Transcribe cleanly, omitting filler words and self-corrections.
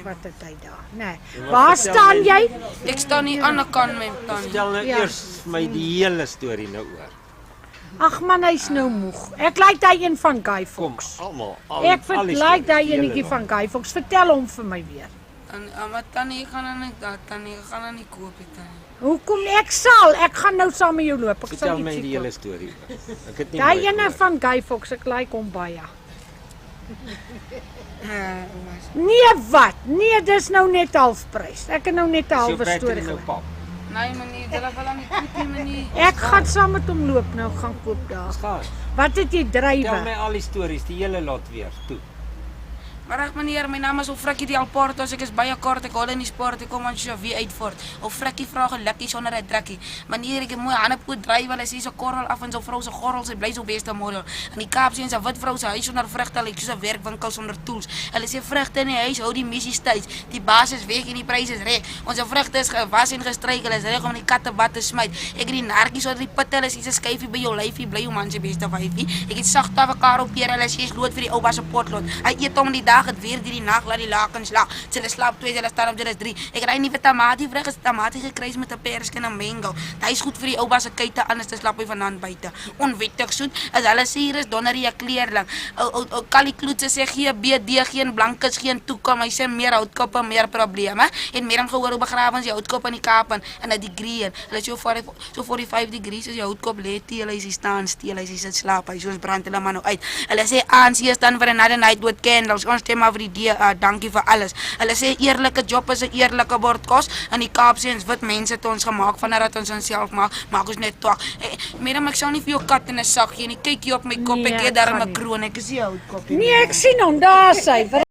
wat het hy daar? Nee. Waar staan jy? Ek staan hier aan die kant met Tannie. Stel nou Ja. eers vir my die hele storie nou oor. Ag man, hy's nou moeg. Ek lyk daai een van Guy Kom, Fawkes. almal. Ek verlyk daai enetjie van Guy Fawkes. Vertel hom vir my weer. Maar Tannie, ek gaan dan nie dat Tannie, ek gaan dan nie koop het Tannie. Hoekom ek sal? Ek gaan nou saam met jou loop. Ek sal Vertel my ietsie die hele koop. storie oor. Ek het nie Daai mooi ene gehoor. van Guy Fawkes, ek lyk hom baie. Ouma. Nee, wat? Nee, dis nou net halfprys. Ek het nou net 'n Is jou halwe battery storie nou gehoor. pap? Nee meneer, hulle wil aan die koopie meneer. Ek gaan saam met hom loop nou, gaan koop daar. Gaan. Wat het jy Tel drywe? my al die stories, die hele lot weer. Toe. Maar reg meneer, my naam is Frikkie die Alportos. Ek is baie kort, ek hou in die sport, ek kom aan Xavier uitvoort. Of Frikkie vra gelukkie sonder 'n drukkie. Meneer, ek het mooi hande poot dryf, hulle sê so korrel af en so vrou se gorrel, sy bly so beste model. In die Kaap sien sy wit vrou se huis sonder vrugte, lyk soos 'n werkwinkel sonder tools. Hulle sê vrugte in die huis hou die missie styf. Die baas is weg en die pryse is reg. Ons vrugte is gewas en gestryk, hulle is reg om in die kattebad te smyt. Ek het die nartjies onder die pitte, hulle sê 'n skyfie by jou lyfie, bly jou man se beste wyfie. Ek het sagte avokado pere, hulle sê is lood vir die ou baas se potlot. Hy eet hom in die dag, het weer die nag laat die lakens lag. Hulle slaap 2, hulle staan op, hulle is 3. Ek ry nie vir tamatie vrug, is tamatie gekruis met 'n persk en 'n mango. Hy is goed vir die ou baas se kuite, anders te slap hy vanaand buite. Onwettig soet, as hulle sê hier is donderie 'n kleerling. Ou Kalikloetse sê gee BD, geen blankes, geen toekom. Hy sê meer houtkoppe, meer probleme. En meer om gehoor hoe begrawens jy houtkop in die Kaap en 'n degree. Hulle sê so 45 degrees as jy houtkop lê, hulle is staan stil, hy sit slaap, hy soos brand hulle maar nou uit. Hulle sê ANC is dan vir 'n another night with candles. Ons stem maar vir die dankie vir alles. Hulle sê eerlike job is 'n eerlike bord kos. In die Kaap sê ons wit mense het ons gemaak vandat ons onsself maak ons net twak. Madam, ek sal nie vir jou kat in 'n sak gee nie. Kyk hier op my kop, Nee, ek het daar gaan 'n nie. kroon. Ek is die houtkop. Nee, ek sien hom, daar's hy.